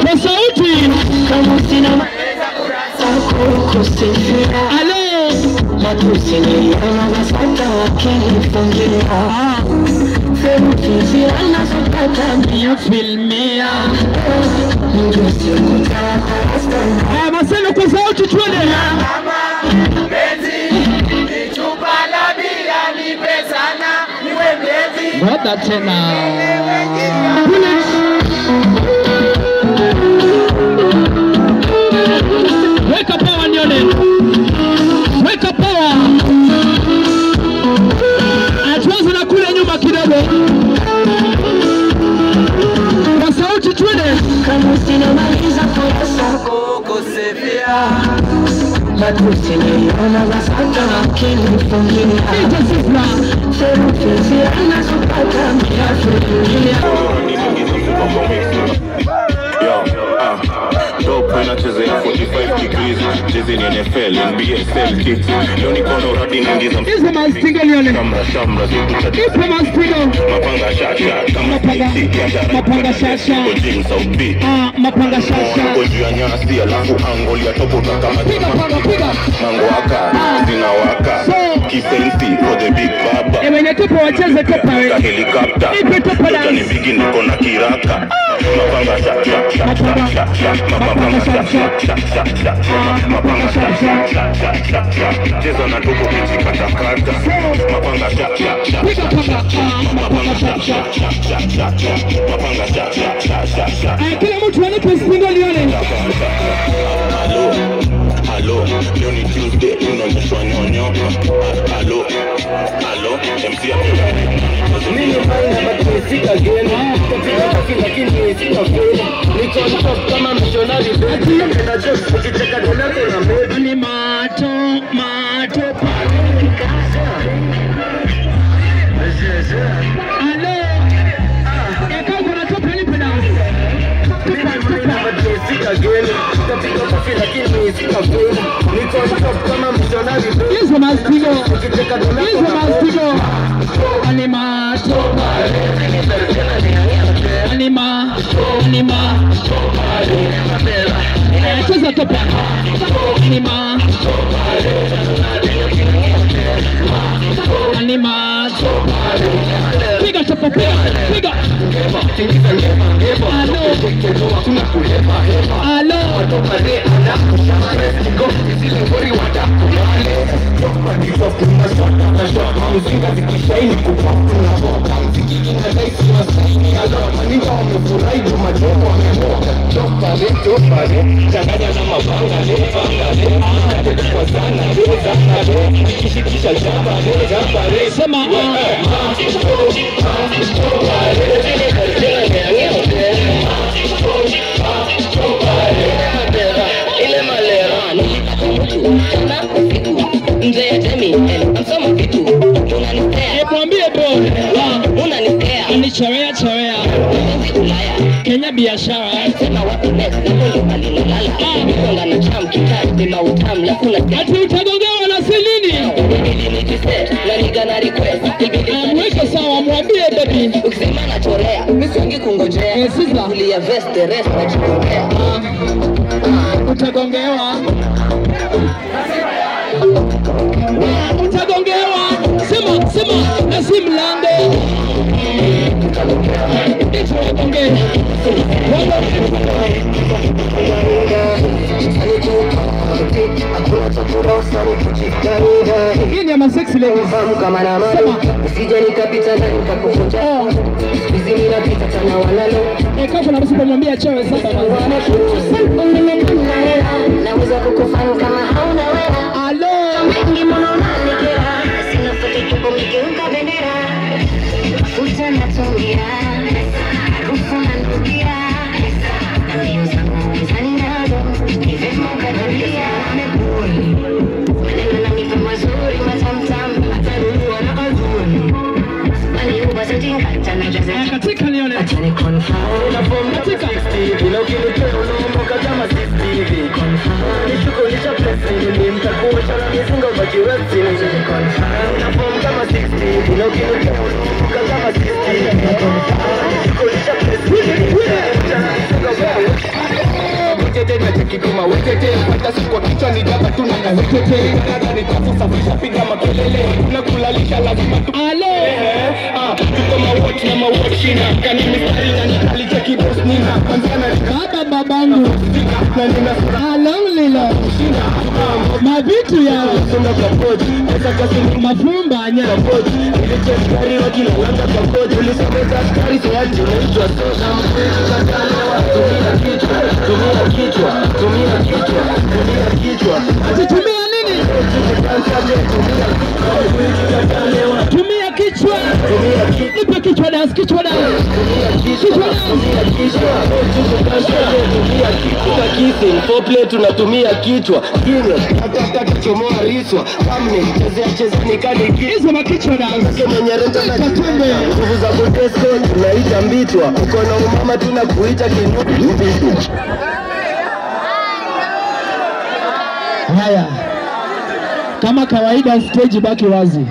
Kwa sauti kama sina maeleza kurasa kusifia alo matusini anawasata wakinifungia Femutizi anasopata mio filmia Mjusi kutaka maseno kwa sauti tuende Bezi, nichupa la bila nipe sana niwe mlezi Mwada tena Weka power nione Weka power Atuanza na kule nyuma kidogo Kwa sauti tuende kama sinamaliza kurasa kukosefia Matusini anawasata wakinifungia Femutizi anasopata mia filmia Dope nachezea 45 degrees Jezi ni NFL, NBSL kicks Leo niko na uradi ningiza Ipo mastigo lione Shamra siku Ipo mastigo Mapanga shasha Kama Mapanga shasha Kojim South Beach Mapanga shasha Koju ya nyasi alafu angoli ya topo kama Piga Mango waka, zinawaka Kisensi for the big baba Ewenye tupo wacheze topa we Helicopter Ipe topa Kuta ni bigi niko na kiraka Mapanga shasha Mapanga shasha Cheza na tuko kichi katakata Mapanga shasha Mapanga shasha Kila mtu wanipe spindo lione Hello, leo ni Tuesday, tunaonyeshwa nyonyo Hello, MC Mimi fanya batumifika geni Katika kafi lakini sina feli Niko on top kama missionary baby Napenda jokes ukicheka donate na baby Ni mato Alo Eka kuna topa nipe dance Batumifika geni Katika kafi lakini sina feli Niko on top kama missionary baby Hizo mastigo Ukicheka donate Hizo na baby mastigo Anima Cheza topa Anima Piga topa Piga Alo Sema Mwambie bro Unichorea Kenya biashara Ati utagongewa na silini Mweke sawa mwambie baby Ukisema nachorea Misungi kungojea Sisa Kulia veste rest nachikongea Utagongewa Sema na si mlango Hii ni ama sexy ladies kama na mama usije nikapita na nikakufunja hizi ninapita tena walalo Kafu na msipo mwambia chewe sasa naweza kukufanya kama hauna wewe Alo mengi mbona unanikera sina foto tupo mkiunga bendera futa na tongira rufu na ndugira ndio zangu mizani nado hivi mkadalia maneno na mipa mazuri matamtam atarua na azuri bali ubasa tingata na jaza katika nione achane confirm na form katika 60 bila ukinipea unaomboka kama 60 nishukulisha pesa ili mtakuwa chala mizinga baki websi na confirm na form kama 60 Wetete na chekituma wetete Pata sikwa kichwa ni jaba tuna na wetete Kanada ni tafu safisha piga makelele Kuna kulalisha lazima tu tuko mawatch na mawatch ina Kani mistari na nikali cheki boss nina Kwanzana Baba babangu na nina sura Along lilo Mabitu ya Sunda kwa poji Esa kasi Mafumba anya poji Iliche skari wakila langa kwa poji Ulisameza skari soaji unaitwa sosa Mkwezi katalewa Tumia kichwa Tumia kichwa Tumia kichwa Tumia kichwa Tumia nini? Tumia kichwa Nipe kichwa dance, kichwa dance Kichwa dance Foreplay tunatumia kichwa Kino, nataka kuchomoa riswa Kamni, chezea nikani kichwa Hizo makichwa dance Mwenye renta na Katumbe nguvu za kutesko, tunaita mbitwa Ukono umama tunakuita kinu Haya, kama kawaida stage baki wazi.